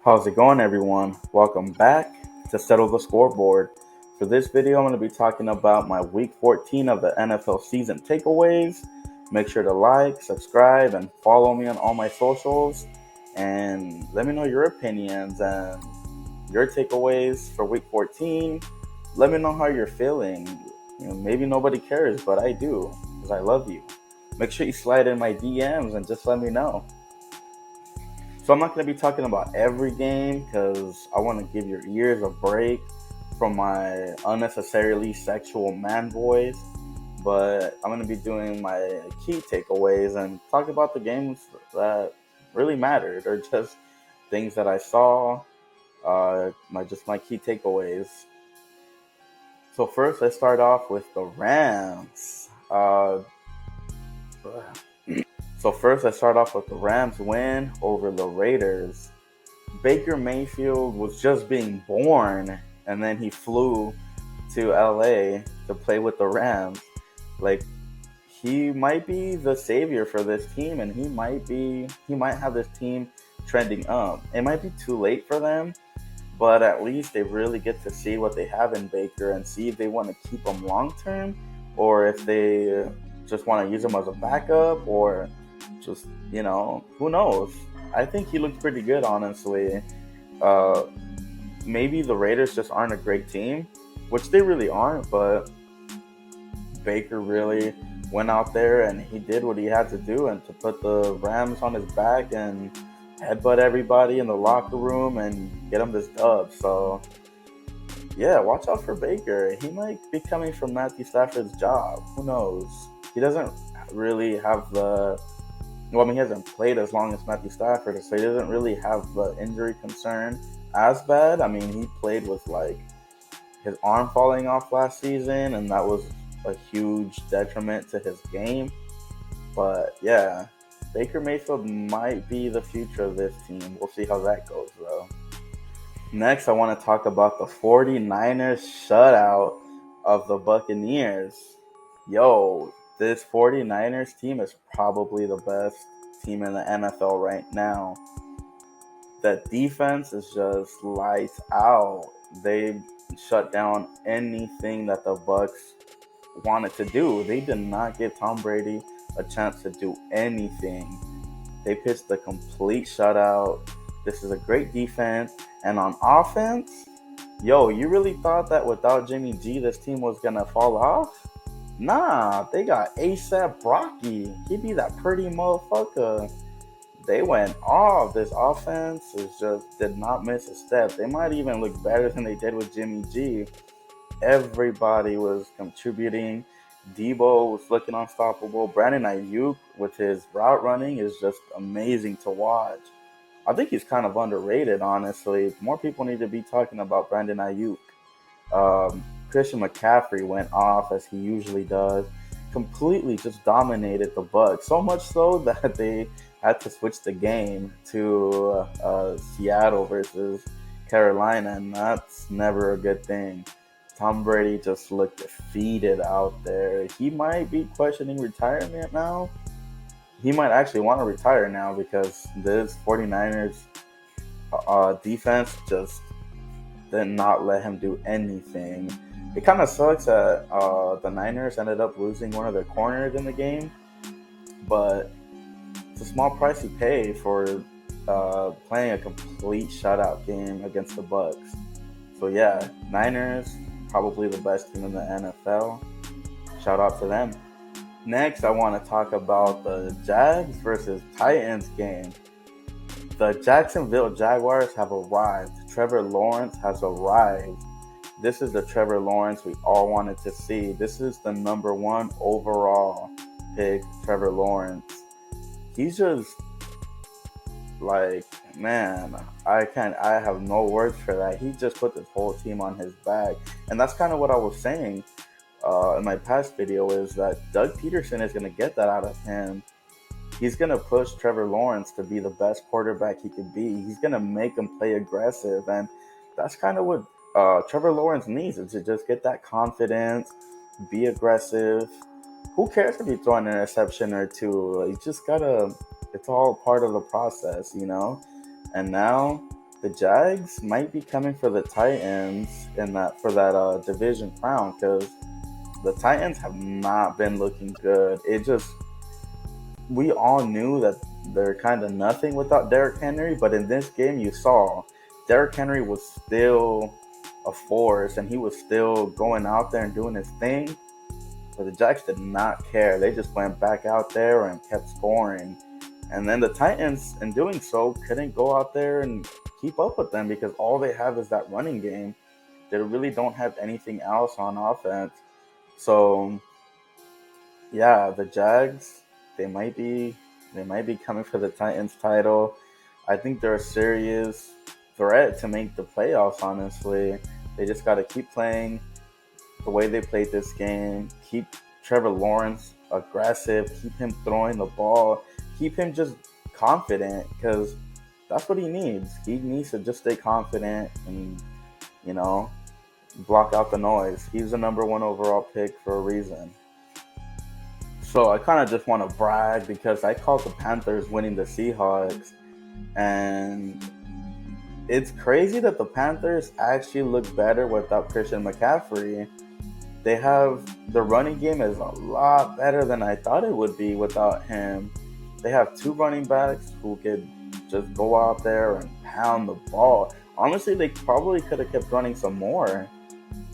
How's it going, everyone? Welcome back to Settle the Scoreboard. For this video, I'm going to be talking about my Week 14 of the NFL season takeaways. Make sure to like, subscribe, and follow me on all my socials. And let me know your opinions and your takeaways for Week 14. Let me know how you're feeling. Maybe nobody cares, but I do, because I love you. Make sure you slide in my DMs and just let me know. So I'm not going to be talking about every game because I want to give your ears a break from my unnecessarily sexual man voice. But I'm going to be doing my key takeaways and talk about the games that really mattered or just things that I saw. My key takeaways. So first, I start off with the Rams. The Rams win over the Raiders. Baker Mayfield was just being born, and then he flew to LA to play with the Rams. Like, he might be the savior for this team, and he might have this team trending up. It might be too late for them, but at least they really get to see what they have in Baker and see if they want to keep him long term, or if they just want to use him as a backup, or just, who knows. I think he looked pretty good, honestly. uh, Maybe the Raiders just aren't a great team, which they really aren't, but Baker really went out there and he did what he had to do and to put the Rams on his back and headbutt everybody in the locker room and get him this dub. So, yeah, watch out for Baker. He might be coming from Matthew Stafford's job. Who knows? He doesn't really have he hasn't played as long as Matthew Stafford, so he doesn't really have the injury concern as bad. I mean, he played with like his arm falling off last season, and that was a huge detriment to his game. But yeah, Baker Mayfield might be the future of this team. We'll see how that goes, though. Next, I want to talk about the 49ers shutout of the Buccaneers. Yo, this 49ers team is probably the best team in the NFL right now. That defense is just lights out. They shut down anything that the Bucs wanted to do. They did not give Tom Brady a chance to do anything. They pitched a complete shutout. This is a great defense. And on offense, yo, you really thought that without Jimmy G, this team was going to fall off? Nah, they got ASAP Rocky. He be that pretty motherfucker. They went off. This offense did not miss a step. They might even look better than they did with Jimmy G. Everybody was contributing. Debo was looking unstoppable. Brandon Ayuk with his route running is just amazing to watch. I think he's kind of underrated, honestly. More people need to be talking about Brandon Ayuk. Christian McCaffrey went off as he usually does. Completely just dominated the Bucs. So much so that they had to switch the game to Seattle versus Carolina, and that's never a good thing. Tom Brady just looked defeated out there. He might be questioning retirement now. He might actually want to retire now because this 49ers defense just did not let him do anything. It kind of sucks that the Niners ended up losing one of their corners in the game, but it's a small price you pay for playing a complete shutout game against the Bucs. So yeah, Niners, probably the best team in the NFL. Shout out to them. Next, I want to talk about the Jags versus Titans game. The Jacksonville Jaguars have arrived. Trevor Lawrence has arrived. This is the Trevor Lawrence we all wanted to see. This is the number one overall pick, Trevor Lawrence. He's just like, man, I have no words for that. He just put this whole team on his back. And that's kind of what I was saying in my past video, is that Doug Peterson is going to get that out of him. He's going to push Trevor Lawrence to be the best quarterback he could be. He's going to make him play aggressive. And that's kind of what Trevor Lawrence needs, is to just get that confidence, be aggressive. Who cares if you throw an interception or two? You just got to, it's all part of the process, you know? And now the Jags might be coming for the Titans in that for that division crown because the Titans have not been looking good. It just we all knew that they're kind of nothing without Derrick Henry, but in this game you saw Derrick Henry was still a force and he was still going out there and doing his thing. But the Jags did not care. They just went back out there and kept scoring. And then the Titans, in doing so, couldn't go out there and keep up with them because all they have is that running game. They really don't have anything else on offense. So yeah, the Jags, they might be they might be coming for the Titans title. I think they're a serious threat to make the playoffs, honestly. They just gotta keep playing the way they played this game, keep Trevor Lawrence aggressive, keep him throwing the ball, keep him just confident because that's what he needs. He needs to just stay confident and, you know, block out the noise. He's the number one overall pick for a reason. So I kind of just want to brag because I called the Panthers winning the Seahawks, and it's crazy that the Panthers actually look better without Christian McCaffrey. They have the running game is a lot better than I thought it would be without him. They have two running backs who could just go out there and pound the ball. Honestly, they probably could have kept running some more.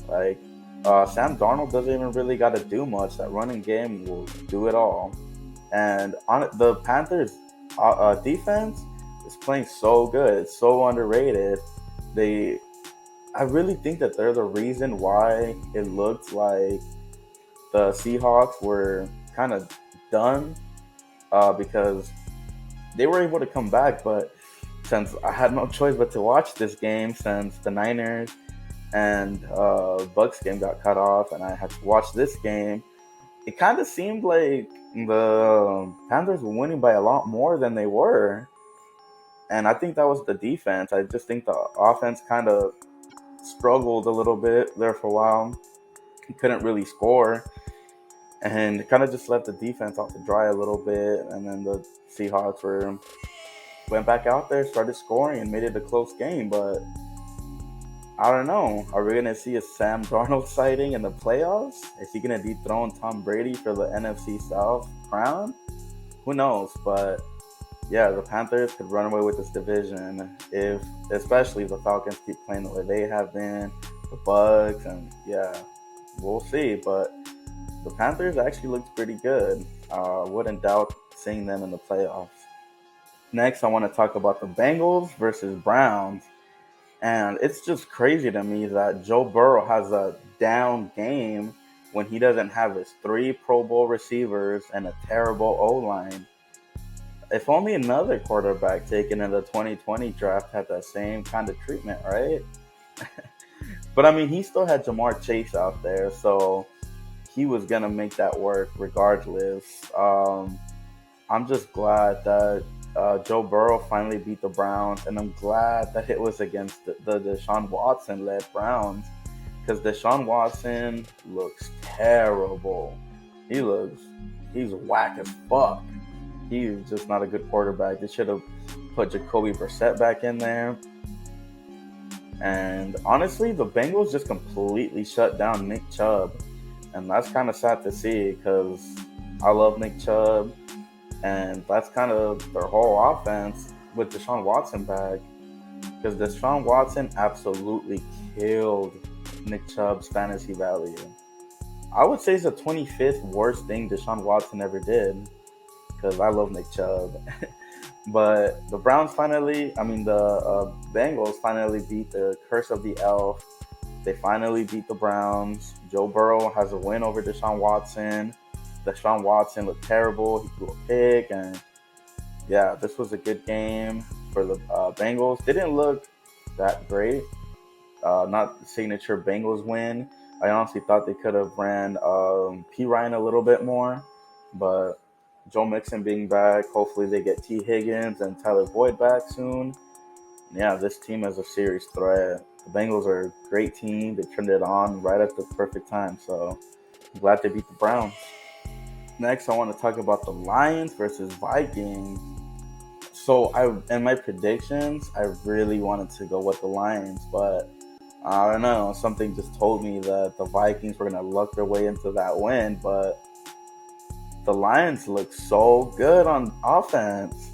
Like Sam Darnold doesn't even really got to do much. That running game will do it all. And on the Panthers' defense is playing so good. It's so underrated. They I really think that they're the reason why it looked like the Seahawks were kind of done because they were able to come back. But since I had no choice but to watch this game, since the Niners and Bucks game got cut off, and I had to watch this game, it kind of seemed like the Panthers were winning by a lot more than they were. And I think that was the defense. I just think the offense kind of struggled a little bit there for a while. He couldn't really score, and kind of just left the defense off the dry a little bit. And then the Seahawks went back out there, started scoring, and made it a close game. But I don't know. Are we gonna see a Sam Darnold sighting in the playoffs? Is he gonna dethrone Tom Brady for the NFC South crown? Who knows? But yeah, the Panthers could run away with this division especially if the Falcons keep playing the way they have been, the Bucks, and yeah, we'll see. But the Panthers actually looked pretty good. Wouldn't doubt seeing them in the playoffs. Next, I want to talk about the Bengals versus Browns. And it's just crazy to me that Joe Burrow has a down game when he doesn't have his three Pro Bowl receivers and a terrible O line. If only another quarterback taken in the 2020 draft had that same kind of treatment, right? But I mean, he still had Jamar Chase out there, so he was going to make that work regardless. I'm just glad that Joe Burrow finally beat the Browns, and I'm glad that it was against the Deshaun Watson-led Browns, because Deshaun Watson looks terrible. He's whack as fuck. He's just not a good quarterback. They should have put Jacoby Brissett back in there. And honestly, the Bengals just completely shut down Nick Chubb, and that's kind of sad to see because I love Nick Chubb. And that's kind of their whole offense with Deshaun Watson back. Because Deshaun Watson absolutely killed Nick Chubb's fantasy value. I would say it's the 25th worst thing Deshaun Watson ever did. Because I love Nick Chubb. But the Bengals finally beat the curse of the elf. They finally beat the Browns. Joe Burrow has a win over Deshaun Watson. Deshaun Watson looked terrible. He threw a pick, and yeah, this was a good game for the Bengals. They didn't look that great. Not the signature Bengals win. I honestly thought they could have ran P. Ryan a little bit more, but Joe Mixon being back, hopefully they get T. Higgins and Tyler Boyd back soon. Yeah, this team is a serious threat. The Bengals are a great team. They turned it on right at the perfect time, so I'm glad they beat the Browns. Next, I want to talk about the Lions versus Vikings. So in my predictions, I really wanted to go with the Lions, but I don't know. Something just told me that the Vikings were gonna luck their way into that win, but the Lions look so good on offense.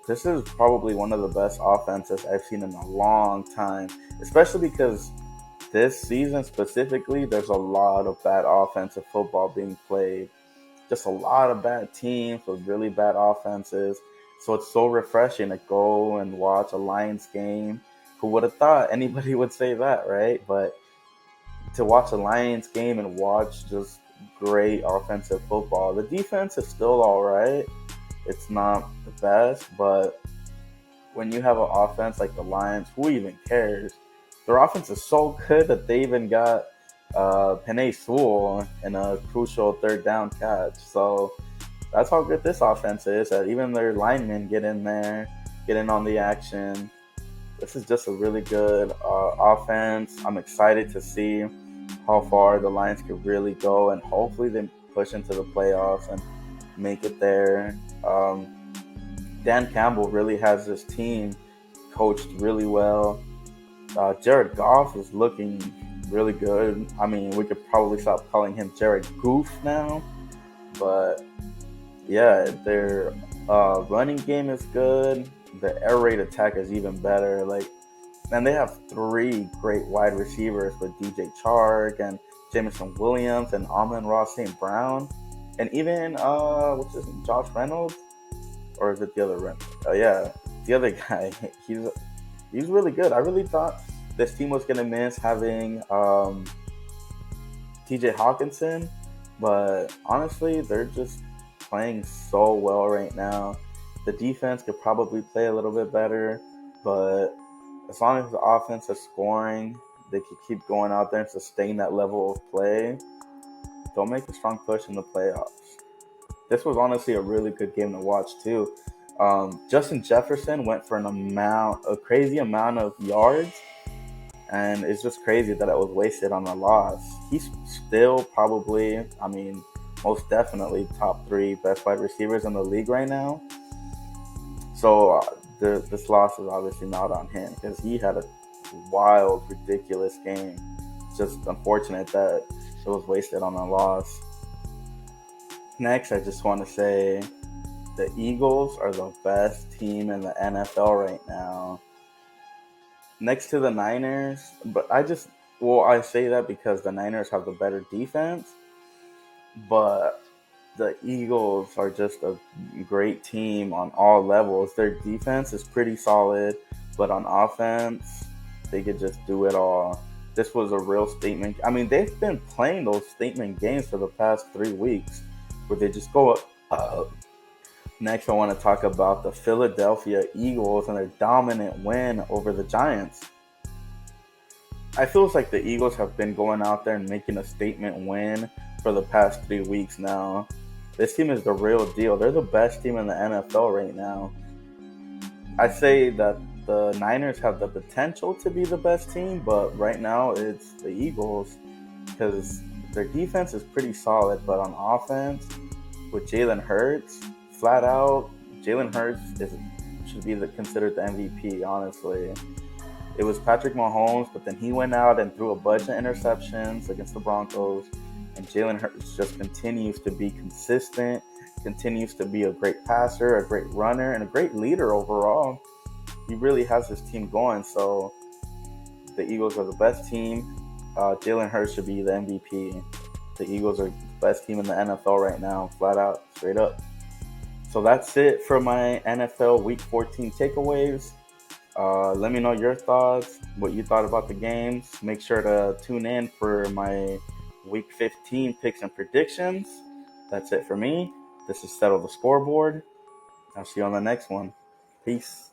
This is probably one of the best offenses I've seen in a long time, especially because this season specifically, there's a lot of bad offensive football being played. Just a lot of bad teams with really bad offenses. So it's so refreshing to go and watch a Lions game. Who would have thought anybody would say that, right? But to watch a Lions game and watch just great offensive football. The defense is still all right. It's not the best, but when you have an offense like the Lions, who even cares? Their offense is so good that they even got Penei Sewell in a crucial third down catch. So that's how good this offense is. That even their linemen get in there, get in on the action. This is just a really good offense. I'm excited to see how far the Lions could really go, and hopefully they push into the playoffs and make it there. Dan Campbell really has this team coached really well. Jared Goff is looking really good. I mean, we could probably stop calling him Jared Goof now, but yeah, their running game is good. The air raid attack is even better. Like, and they have three great wide receivers with DJ Chark and Jameson Williams and Amon-Ra St. Brown, and even what's his name, Josh Reynolds, or is it the other Reynolds? Oh yeah, the other guy. He's really good. I really thought this team was gonna miss having TJ Hawkinson, but honestly, they're just playing so well right now. The defense could probably play a little bit better, but as long as the offense is scoring, they could keep going out there and sustain that level of play. They'll make a strong push in the playoffs. This was honestly a really good game to watch too. Justin Jefferson went for a crazy amount of yards, and it's just crazy that it was wasted on a loss. He's still probably, I mean, most definitely top three best wide receivers in the league right now. So this loss is obviously not on him because he had a wild, ridiculous game. It's just unfortunate that it was wasted on a loss. Next, I just want to say the Eagles are the best team in the NFL right now. Next to the Niners, but I say that because the Niners have the better defense, but the Eagles are just a great team on all levels. Their defense is pretty solid, but on offense, they could just do it all. This was a real statement. I mean, they've been playing those statement games for the past 3 weeks where they just go up. Next, I want to talk about the Philadelphia Eagles and their dominant win over the Giants. I feel like the Eagles have been going out there and making a statement win for the past 3 weeks now. This team is the real deal. They're the best team in the NFL right now. I say that the Niners have the potential to be the best team, but right now it's the Eagles because their defense is pretty solid, but on offense, with Jalen Hurts, flat out, Jalen Hurts should be considered the MVP, honestly. It was Patrick Mahomes, but then he went out and threw a bunch of interceptions against the Broncos. And Jalen Hurts just continues to be consistent, continues to be a great passer, a great runner, and a great leader overall. He really has his team going. So the Eagles are the best team. Jalen Hurts should be the MVP. The Eagles are the best team in the NFL right now, flat out, straight up. So that's it for my NFL Week 14 takeaways. Let me know your thoughts, what you thought about the games. Make sure to tune in for my Week 15 picks and predictions. That's it for me. This is Settle the Scoreboard. I'll see you on the next one. Peace.